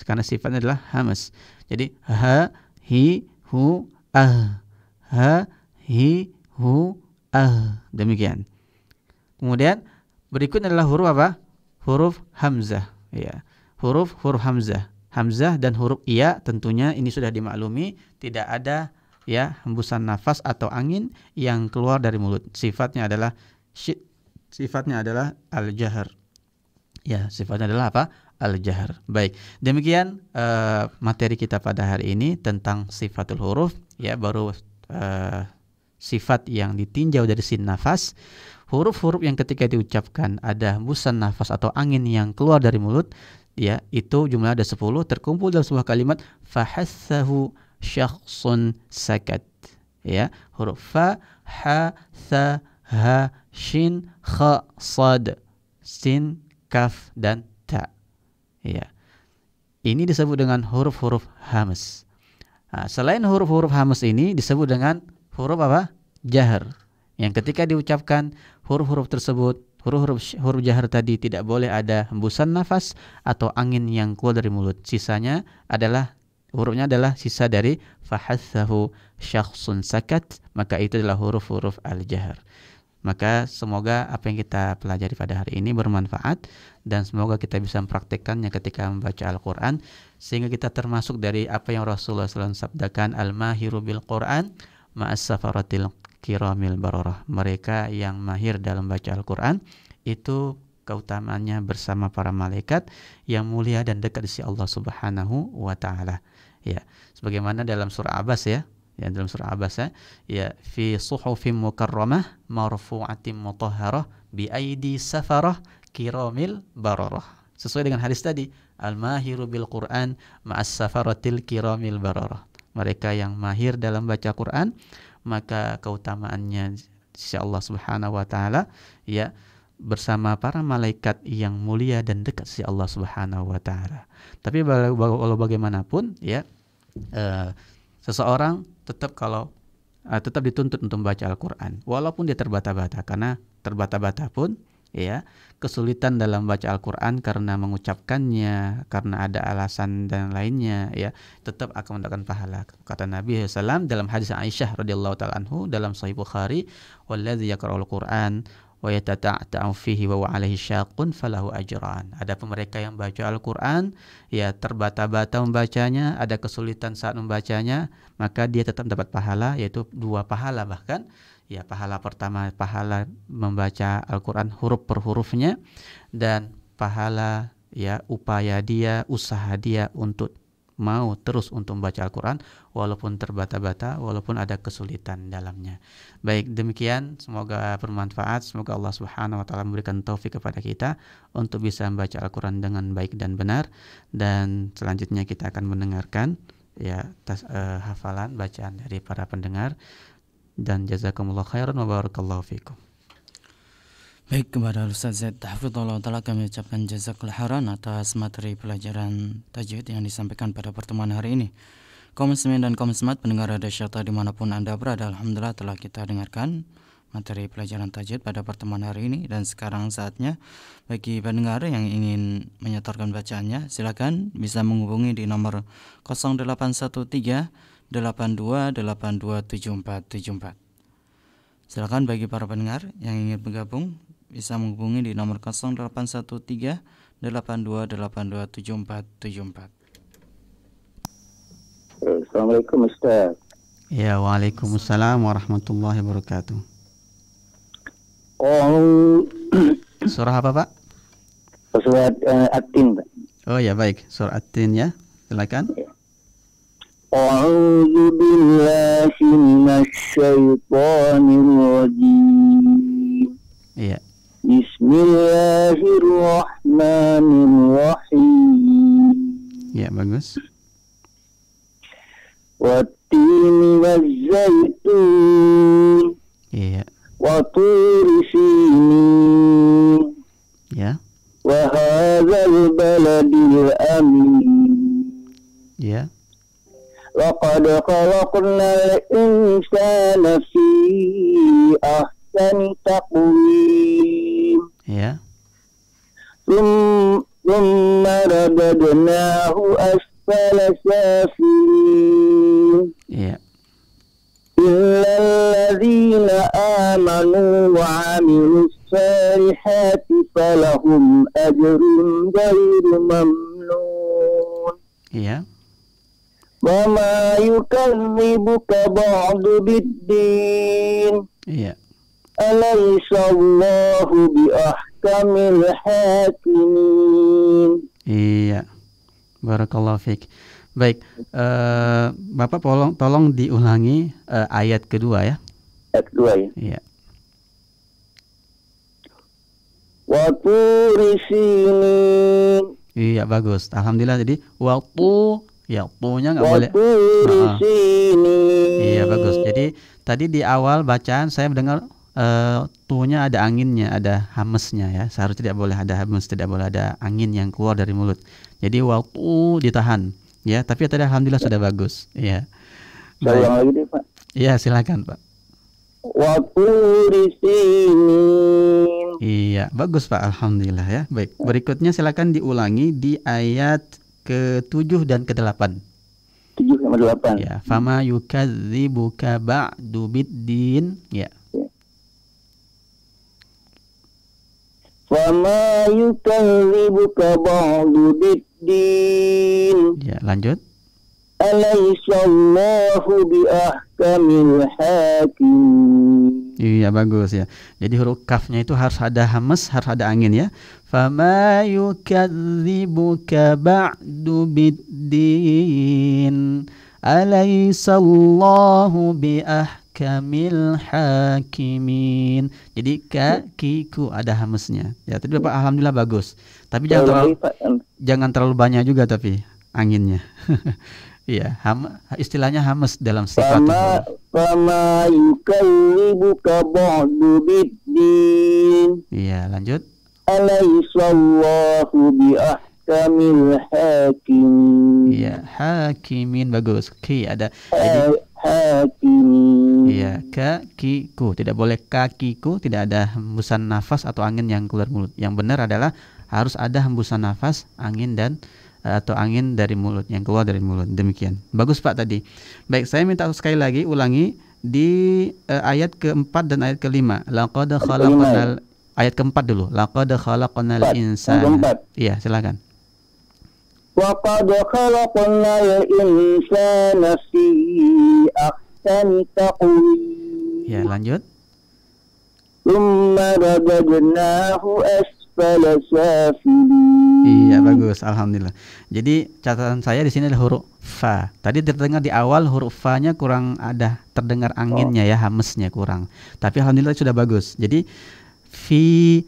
Karena sifatnya adalah hamas. Jadi ha, hi, hu, ah. Ha, hi, hu, ah. Demikian. Kemudian berikutnya adalah huruf apa? Huruf hamzah, ya. Huruf hamzah. Hamzah dan huruf iya tentunya ini sudah dimaklumi, tidak ada, ya, hembusan nafas atau angin yang keluar dari mulut. Sifatnya adalah al-jahar. Ya, sifatnya adalah apa? Al-jahar. Baik. Demikian materi kita pada hari ini tentang sifatul huruf, ya, baru sifat yang ditinjau dari sin nafas. Huruf-huruf yang ketika diucapkan ada hembusan nafas atau angin yang keluar dari mulut, ya, itu jumlah ada 10 terkumpul dalam sebuah kalimat fahassahu syakhsun sakat. Ya, huruf fa, ha, tha, ha, shin, kha, sad, sin, kaf dan ta. Ya. Ini disebut dengan huruf-huruf hamas. Nah, selain huruf-huruf hamas ini disebut dengan huruf apa? Jahar. Yang ketika diucapkan huruf-huruf tersebut, huruf jahar tadi tidak boleh ada hembusan nafas atau angin yang keluar dari mulut. Sisanya adalah hurufnya adalah sisa dari fahassahu syakhsun sakat, maka itu adalah huruf-huruf al-jahar. Maka semoga apa yang kita pelajari pada hari ini bermanfaat dan semoga kita bisa mempraktikkannya ketika membaca Al-Quran sehingga kita termasuk dari apa yang Rasulullah SAW sabdakan, al-mahiru bil Quran ma'as safaratil kiramil bararah. Mereka yang mahir dalam baca Al-Quran itu keutamaannya bersama para malaikat yang mulia dan dekat di sisi Allah Subhanahu wa taala. Ya, sebagaimana dalam surah Abbas ya. Ya, dalam surah Abbas ya, fi suhufim mukarramah marfu'atin mutahharah bi aidi safarah kiramil bararah. Sesuai dengan hadis tadi, al-mahiru bil Qur'an ma'as safaratil kiramil bararah. Mereka yang mahir dalam baca Quran, maka keutamaannya sisi Allah Subhanahu wa taala ya bersama para malaikat yang mulia dan dekat sisi Allah Subhanahu wa taala. Tapi walau bagaimanapun ya, seseorang tetap dituntut untuk membaca Al-Qur'an walaupun dia terbata-bata, karena terbata-bata pun ya kesulitan dalam baca Al-Qur'an karena mengucapkannya, karena ada alasan dan lainnya ya, tetap akan mendapatkan pahala. Kata Nabi SAW dalam hadis Aisyah radhiyallahu taala anhu dalam Sahih Bukhari, "Walladzi yaqra'ul Qur'an wa yatata'u fihi wa alaihi syaqqun falahu ajran." Ada mereka yang baca Al-Qur'an ya terbata-bata membacanya, ada kesulitan saat membacanya, maka dia tetap dapat pahala, yaitu 2 pahala bahkan. Ya, pahala pertama pahala membaca Al-Qur'an huruf per hurufnya, dan pahala ya upaya dia, usaha dia untuk mau terus untuk membaca Al-Qur'an walaupun terbata-bata, walaupun ada kesulitan dalamnya. Baik, demikian, semoga bermanfaat. Semoga Allah Subhanahu wa taala memberikan taufik kepada kita untuk bisa membaca Al-Qur'an dengan baik dan benar. Dan selanjutnya kita akan mendengarkan ya hafalan bacaan dari para pendengar. Dan jazakumullah khairan wa barakallahu fikum. Baik, kepada Ustaz Zaid Hafizahullah Ta'ala kami ucapkan jazakallahu khairan atas materi pelajaran tajwid yang disampaikan pada pertemuan hari ini. Kaum muslimin dan kaum muslimat pendengar Radio Syarta dimanapun Anda berada, alhamdulillah telah kita dengarkan materi pelajaran tajwid pada pertemuan hari ini. Dan sekarang saatnya bagi pendengar yang ingin menyetorkan bacaannya, silakan bisa menghubungi di nomor 0813 82827474. Silakan bagi para pendengar yang ingin bergabung bisa menghubungi di nomor 0813 82827474. Assalamualaikum Ustaz. Ya, waalaikumsalam warahmatullahi wabarakatuh. Surah apa Pak? Surat At-Tin, Pak. Oh ya, baik, surah At-Tin ya. Silakan. A'udzu billahi minasyaitonir rajim. Iya. Bismillahirrahmanirrahim. Ya, bagus. Wat-tini waz-zaitun. Iya. Wa turi sinin. Ya. Wa hadzal baladil amin. Ya. Laqad khalaqnal insana fi ahsani taqwim. Ya. Thumma radadnahu asfala safilin. Iya. Illa alladhina amanu wa 'amilus salihati falahum ajrun ghairu mamnun. Iya. Wa ma yukadzibuka ba'du bid-din. Iya. Alaysa Allahu bi ahkamil hakimin. Iya. Barakallahu fiik. Baik, Bapak tolong diulangi ayat kedua ya. Ayat kedua ya. Iya. Wa turi sinin. Iya, bagus. Alhamdulillah. Jadi waktu ya, tu-nya nggak boleh. Wa turi sinin. Iya, bagus. Jadi tadi di awal bacaan saya mendengar tu-nya ada anginnya, ada hamesnya ya. Seharusnya tidak boleh ada hames, tidak boleh ada angin yang keluar dari mulut. Jadi waktu ditahan ya, tapi tadi alhamdulillah sudah bagus. Iya. Saya ulang lagi deh, Pak. Iya, silakan Pak. Wa turi sinin. Iya, bagus Pak, alhamdulillah ya. Baik, berikutnya silakan diulangi di ayat ke-7 dan ke-8. 7 sama 8. Ya, fama yukadzibuka ba'du biddin. Ya. Fama yukadzibuka ba'du biddin. Ya, lanjut. Alaihissallahu biahkamil hakim. Iya, bagus ya. Jadi huruf kafnya itu harus ada hamas, harus ada angin ya. Fama yukadzibuka ba'du biddin. Alaihissallahu biahkamil hakimin. Jadi kakiku ada hamasnya. Ya, tadi Bapak alhamdulillah bagus. Tapi jangan terlalu banyak juga tapi anginnya. Iya, istilahnya hamas dalam sifat. Fama yukallibuka ba'du biddin. Iya, lanjut. Alaihissallahu biahkamil hakim. Iya, hakimin bagus. Ki ada. Jadi hakimin. Iya, kakiku. Tidak boleh kakiku, tidak ada hembusan nafas atau angin yang keluar mulut. Yang benar adalah harus ada hembusan nafas, angin atau angin dari mulut yang keluar dari mulut. Demikian. Bagus Pak tadi. Baik, saya minta sekali lagi ulangi di ayat keempat dan ayat kelima. Laqad khalaqnal, ayat keempat dulu. Laqad khalaqnal insana. Iya, silakan. Waqad khalaqnal insana fi ahsani taqwim. Ya, lanjut. Tsumma radadnahu asfala safilin. Iya, bagus, alhamdulillah. Jadi catatan saya di sini adalah huruf fa. Tadi terdengar di awal huruf fa-nya kurang ada terdengar anginnya ya, hamesnya kurang. Tapi alhamdulillah sudah bagus. Jadi fi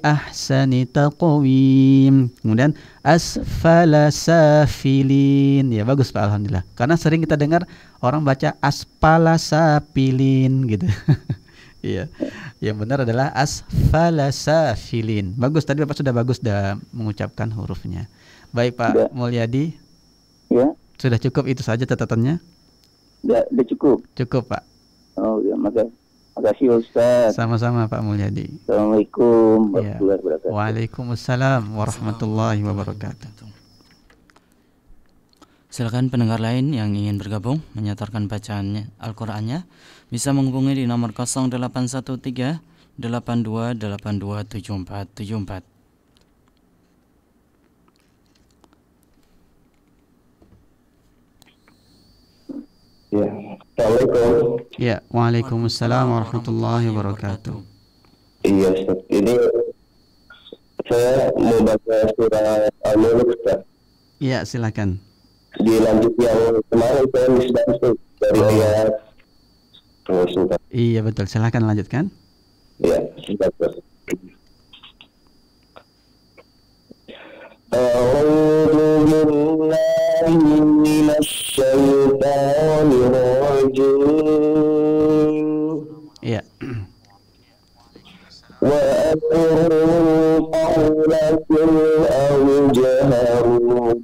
ahsani taqwim. Kemudian asfala safilin. Ya, bagus Pak, alhamdulillah. Karena sering kita dengar orang baca aspala sapilin gitu. Iya, yang benar adalah asfala safilin. Bagus, tadi Bapak sudah bagus mengucapkan hurufnya. Baik Pak Mulyadi. Ya. Sudah cukup itu saja catatannya? Sudah cukup. Cukup Pak. Oh ya, makasih Ustaz. Sama-sama Pak Mulyadi. Assalamualaikum warahmatullahi wabarakatuh. Waalaikumsalam warahmatullahi wabarakatuh. Silakan pendengar lain yang ingin bergabung menyatakan bacaannya Al-Qur'annya bisa menghubungi di nomor 0813 82827474. Ya. Assalamualaikum. Ya, waalaikumsalam warahmatullahi wabarakatuh. Iya Ustaz. Ini saya mau baca surah Al-Mulk Ustaz. Iya, silakan. Dilanjut yang kemarin saya misbantu dari ayat. Iya betul, silakan lanjutkan. Ya, silakan. A'udzu billahi minasy syaithanir rajim. Iya. Wa asrul qawlakum aw jaharu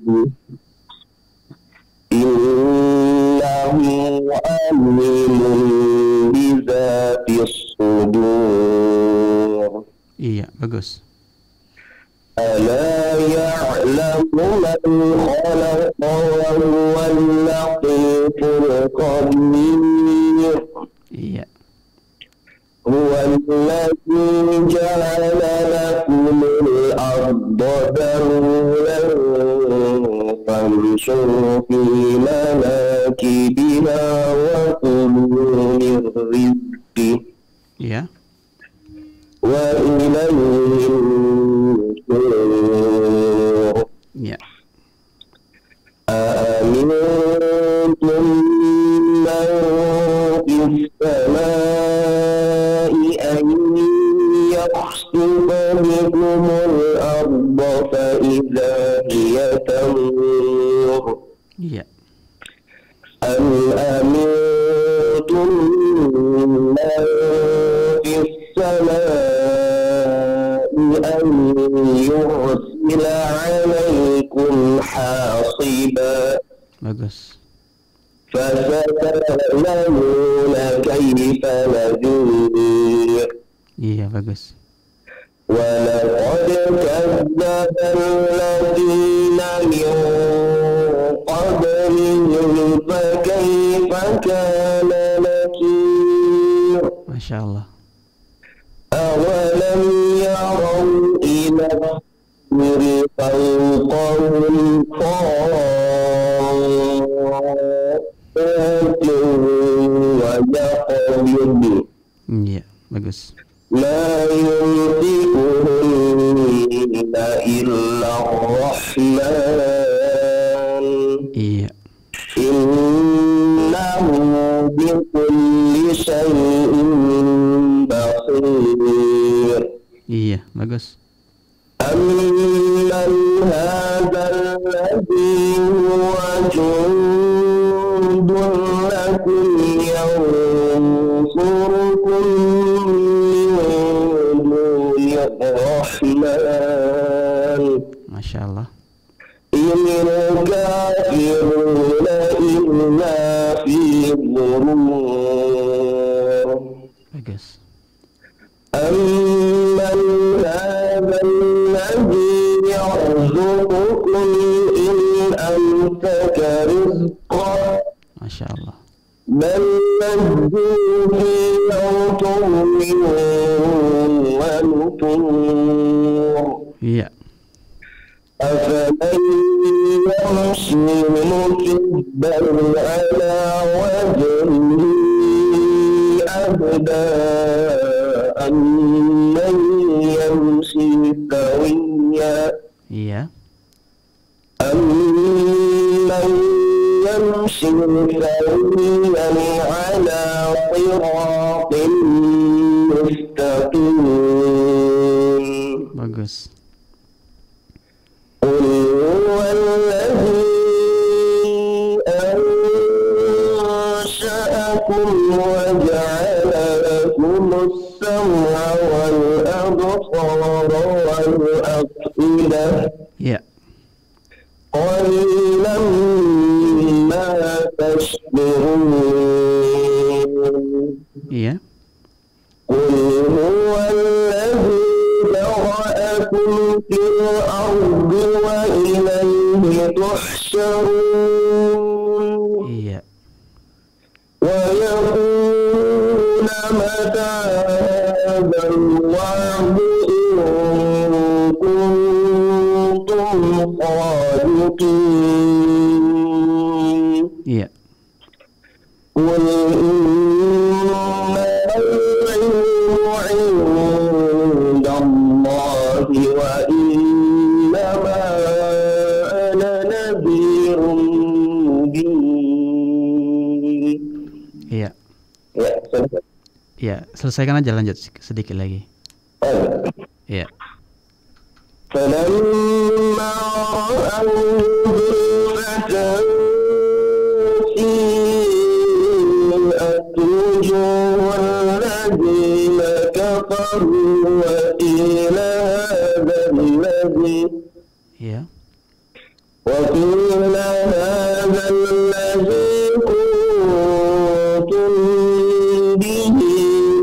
innahu alimun bizatis sudur. Iya, bagus. Ala ya'lamu man khalaqa wa huwal latiful khabir. Iya. Huwal ladzi ja'ala lakumul arda darulan famshu fi manakibiha wa kulu min rizqih. Iya. Wa ilayhi nusyur. Iya. Amintum man fis samai an yakhsifa bikumul arda fa idza hiya tamur. Iya. Am amintum man fis samai an yursila alaikum hasiba. Bagus. Fasatalamuna kayfa nadir. Iya, bagus. Walaqad kadzdzaba alladziina min qablihim fakayfa kana nakir. Masya Allah. Awalam yaraw ila الطير فوقهم ويقبض Iya, bagus. ما يمسكهن إلا الرحمن Iya, إنه بكل شيء بصير iya, bagus. أمن هذا الذي هو جند لكم ينصركم من دون الرحمن Masya Allah. إن الكافرون إلا في غرور Bagus. أمن هذا الذي يرزقكم إن أمسك رزقه Masya Allah. بل لجوا في عتو ونفور Iya, أفمن يمشي مكبا على وجهه أهدى أمن يمشي سويا iya, أمن يمشي سويا على صراط مستقيم bagus. قل هو الذي أنشأكم وجعل لكم السمع والأبصار والأفئدة Iya, قليلا ما تشكرون iya, قل هو الذي ذرأكم في الأرض وإليه تحشرون iya, ويقولون متى هذا الوعد إن كنتم صادقين iya, قل إنما العلم عند الله وإنما أنا نذير مبين. iya, Ya, selesai. iya. Selesaikan aja, lanjut sedikit lagi. Iya, فلما رأوه زلفة سيئت وجوه الذين كفروا وقيل هذا الذي iya, وقيل هذا الذي كنتم به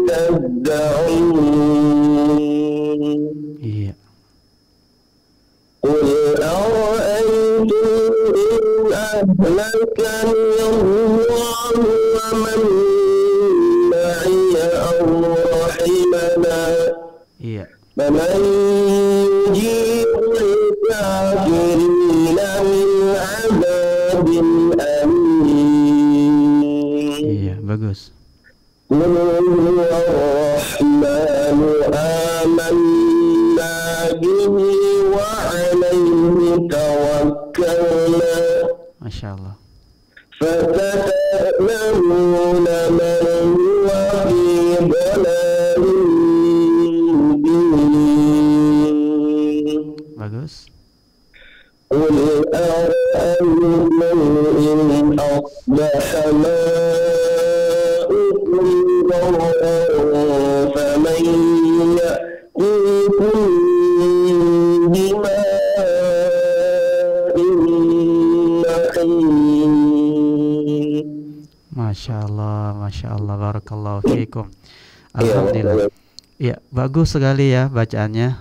تدعون iya, قل أرأيتم إن أهلكني الله ومن معي أو رحمنا iya, فمن يجيب الكافرين من عذاب أليم iya, bagus. قل هو الرحمن آمنا به وعليه توكلنا Masya Allah. فستعلمون من هو في ضلال مبين Bagus. قل أرأيتم إن أصبح ماؤكم غورا فمن يأتيكم بماء معين. Masya Allah, barakallahu fiikum. Alhamdulillah. Ya, bagus sekali ya bacaannya.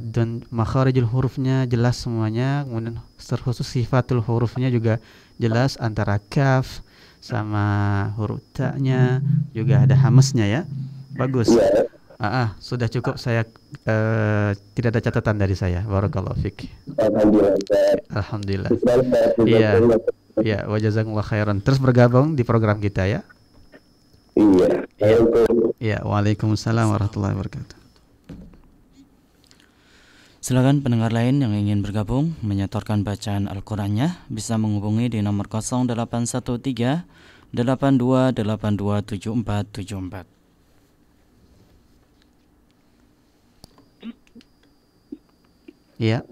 Dan makharijul hurufnya jelas semuanya. Kemudian terkhusus sifatul hurufnya juga jelas, antara kaf sama huruf ta-nya, juga ada hamesnya ya. Bagus. Sudah cukup, saya tidak ada catatan dari saya. Barakallahu fiik. Alhamdulillah. Alhamdulillah. Iya. Ya, wa jazakumullah khairan. Terus bergabung di program kita ya. Iya. Ya, waalaikumsalam warahmatullahi wabarakatuh. Silakan pendengar lain yang ingin bergabung menyetorkan bacaan Al-Qur'annya bisa menghubungi di nomor 0813 82827474. Ya.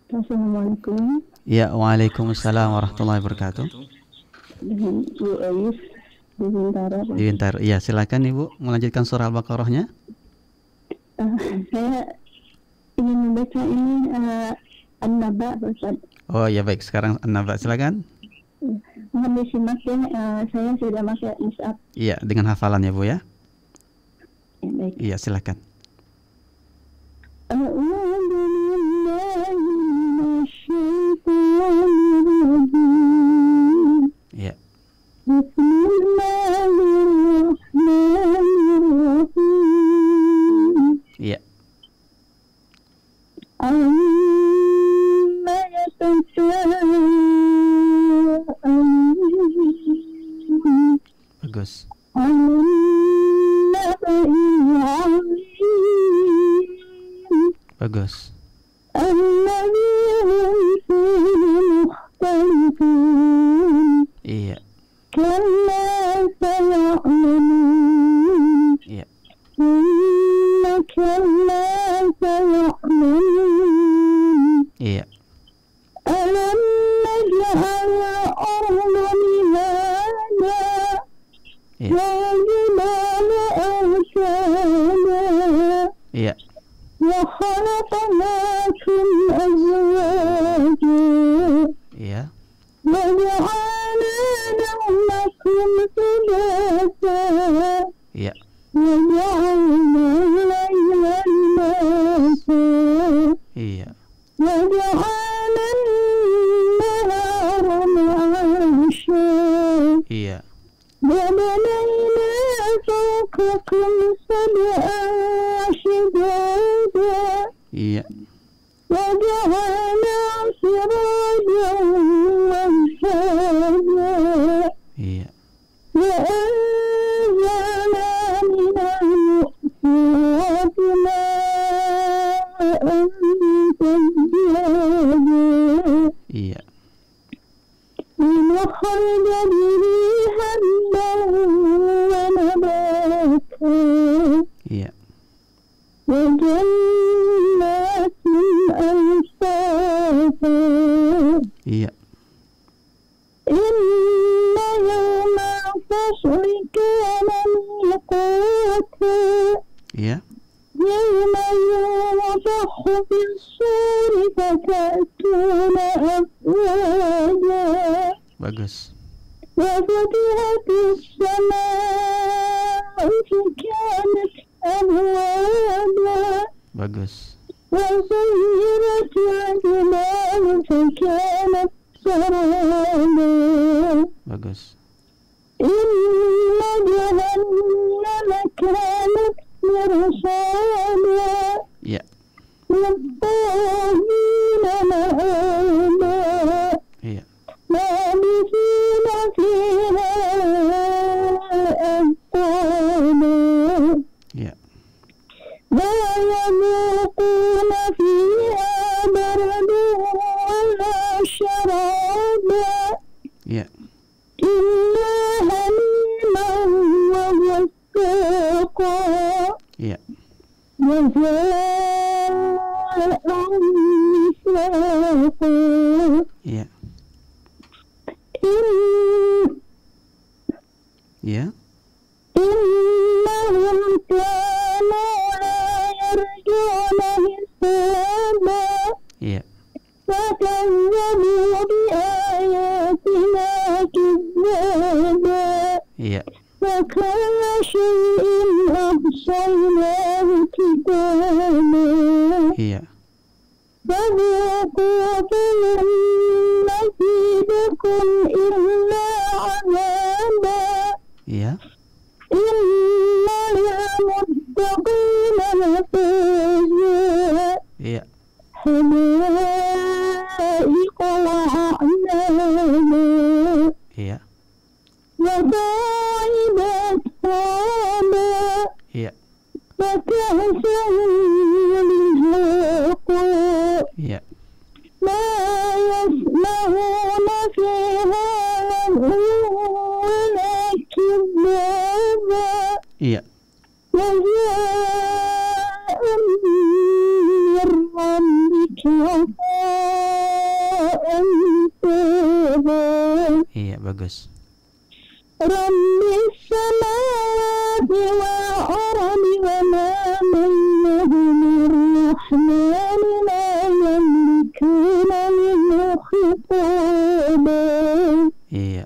Assalamualaikum. Ya, waalaikumsalam warahmatullahi wabarakatuh. Dengan Bu Ais di Bintaro. Di Bintaro. Iya, silakan Ibu melanjutkan surah Al-Baqarah-nya. Saya ingin membaca ini An-Naba, Ustaz. Oh ya baik, sekarang An-Naba silakan. Mohon disimak ya, saya sudah pakai mushaf. Iya, dengan hafalannya Bu ya. Ya, baik. Iya, silakan. Iya. Iya. Bagus. Bagus. Iya. Iya. Iya. Alam naj'al al-arda mihada Iya. wal jibala awtada Iya. wa khalaqnakum azwaja Iya. wa ja'alna nawmakum subata Iya. wa ja'alna al-layla libasa Iya. وجعلنا النهار معاشا Iya. وبنينا فوقكم سبعا شدادا Iya. وجعلنا سراجا وهاجا Iya. وأنزلنا من المؤمنات ماء ثجاجا Iya. لنخرج به حبا ونباتا Iya. وجنات ألفافا Iya. إن يوم الفصل كان ميقاتا Iya. يوم ينفخ في الصور فتأتون أفواجا Bagus. وفتحت السماء فكانت أبوابا Bagus. وسيرت الجبال فكانت سرابا Bagus. إن جهنم كانت مرصادا Iya. للطاغين مآبا Iya. لابثين فيها أحقابا Iya. لا يذوقون فيها بردا ولا شرابا Iya. إلا حميما وغساقا Iya. جزاء وفاقا Iya. Iya. إنهم كانوا لا يرجون حسابا Iya. فكذبوا بآياتنا كذابا Iya. وكل شيء أحصيناه كتابا Iya. فذوقوا فلن نزيدكم إلا عذابا Iya. إن للمتقين مفازا Iya. حدائق وأعنابا Iya. لا يسمعون فيها لغوا ولا كذابا Iya. جزاء من ربك عطاء حسابا Iya, bagus. رب السماوات والأرض وما بينهما الرحمن لا يملكون منه خطابا Iya.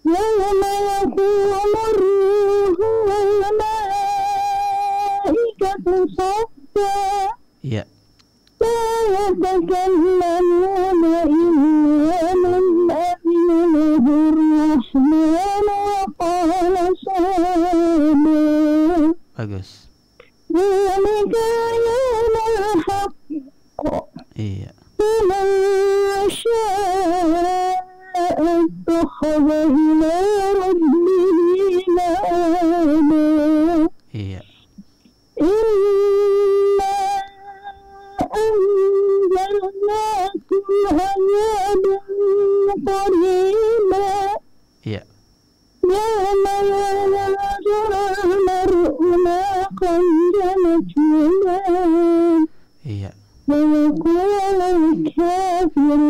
يوم يقوم الروح والملائكة صفا Iya. لا يتكلمون إلا من أذن له الرحمن وقال صوابا Bagus. ذلك يوم الحق Iya. فمن شاء اتخذ إلى ربه مآبا Iya. إنا أنزلناكم عذابا قريبا Iya. يوم ينظر المرء ما قدمت يداه Iya. ويقول الكافر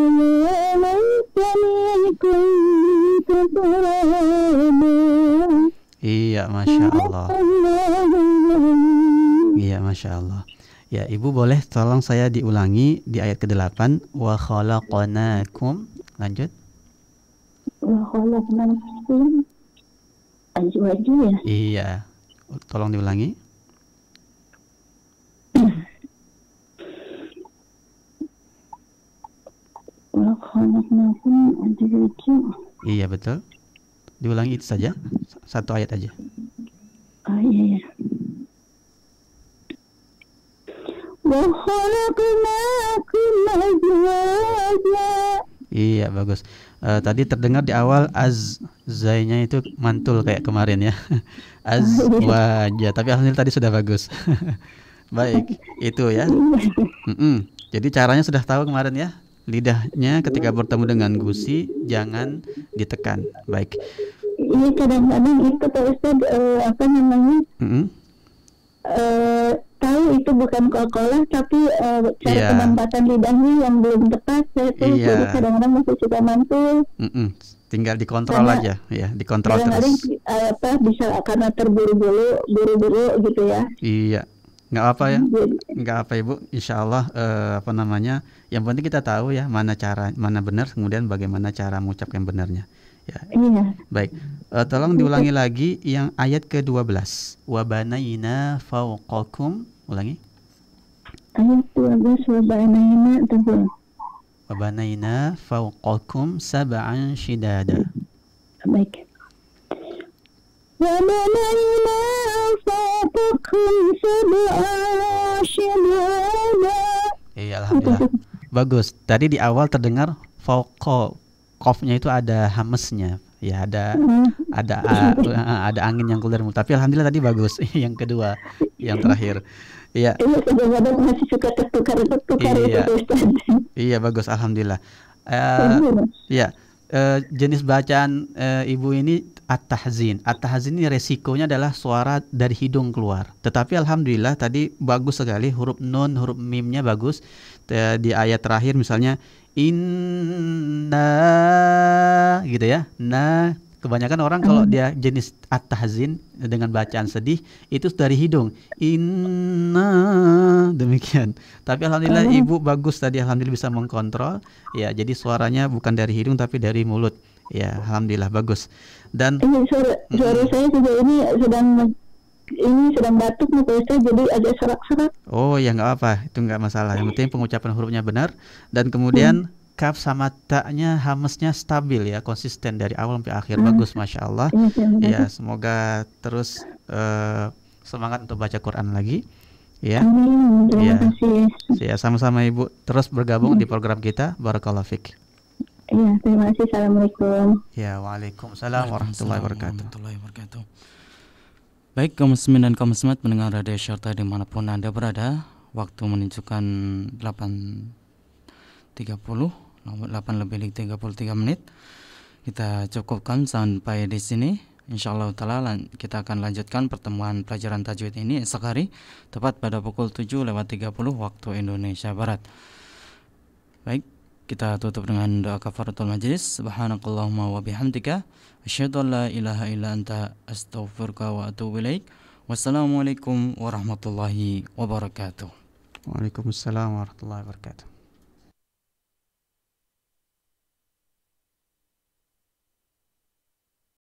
يا ليتني كنت ترابا Iya, Masya Allah. اللهم Iya, Masya Allah. Ya, Ibu boleh tolong saya diulangi di ayat ke-8. Wa khalaqnakum. Lanjut. وخلقناكم أزواجا Iya. Tolong diulangi. وخلقناكم أزواجا Iya, betul. Diulangi itu saja. Satu ayat aja. iya. وخلقناكم أزواجا Iya, bagus. Tadi terdengar di awal azzainya itu mantul kayak kemarin ya. Azwaja. Tapi alhamdulillah tadi sudah bagus. Baik, itu ya. Jadi caranya sudah tahu kemarin ya. Lidahnya ketika bertemu dengan gusi jangan ditekan. Baik. Ini kadang-kadang itu Pak Ustadz apa namanya tahu itu bukan kol-kolah tapi cara Iya. penempatan lidahnya yang belum tepat saya tuh Iya. jadi kadang-kadang masih suka mantul Tinggal dikontrol Karena- aja, ya, dikontrol kadang-kadang terus. apa bisa karena terburu-buru gitu ya. Iya, nggak apa ya, Jadi, nggak apa Ibu. Insya Allah apa namanya? Yang penting kita tahu ya mana benar, kemudian bagaimana cara mengucap yang benarnya. Ya, iya. baik. Tolong diulangi lagi yang ayat ke-12. Wa banaina fawqakum. Ulangi. Ayat 12 wabanayna tebal. Wa banaina fawqakum sab'an shidada. Baik. وبنينا فوقكم سبعا شدادا. Iya, alhamdulillah. Bagus. Tadi di awal terdengar fauqa. Qafnya itu ada hamesnya. Ya, ada angin yang keluar. Tapi alhamdulillah tadi bagus. Yang kedua, yang terakhir. Iya. Iya, kadang-kadang masih suka tertukar Iya. itu Ustaz. Iya, bagus, alhamdulillah. Ya, jenis bacaan Ibu ini at-tahzin. At-tahzin ini resikonya adalah suara dari hidung keluar. Tetapi alhamdulillah tadi bagus sekali, huruf nun, huruf mimnya bagus. Di ayat terakhir misalnya inna gitu ya. Nah, kebanyakan orang kalau dia jenis at-tahzin dengan bacaan sedih itu dari hidung. Inna, demikian. Tapi alhamdulillah Ibu bagus tadi, alhamdulillah bisa mengkontrol. Ya, jadi suaranya bukan dari hidung tapi dari mulut. Ya, alhamdulillah bagus. Dan Ini suara saya juga ini sedang batuk nih Pak Ustaz, jadi agak serak-serak. oh ya nggak apa, itu nggak masalah. Yang penting pengucapan hurufnya benar dan kemudian kaf sama ta-nya hamesnya stabil ya, konsisten dari awal sampai akhir. Bagus, masya Allah. Ya, semoga terus semangat untuk baca Quran lagi. Ya, Amin. Terima Iya. kasih. ya sama-sama Ibu terus bergabung di program kita. Barakallahu fik. Iya, terima kasih. Assalamualaikum. Ya, waalaikumsalam warahmatullahi wabarakatuh. Warahmatullahi wabarakatuh. Baik kaum muslimin dan kaum muslimat pendengar radio Syarta dimanapun Anda berada, waktu menunjukkan 8.30, 8:33 menit. Kita cukupkan sampai di sini. Insyaallah taala kita akan lanjutkan pertemuan pelajaran tajwid ini esok hari tepat pada pukul 7:30 waktu Indonesia Barat. Baik, kita tutup dengan doa kafaratul majlis. Subhanakallahumma wa bihamdika asyhadu an la ilaha illa anta astaghfiruka wa atubu ilaik. Wassalamualaikum warahmatullahi wabarakatuh. Waalaikumsalam warahmatullahi wabarakatuh.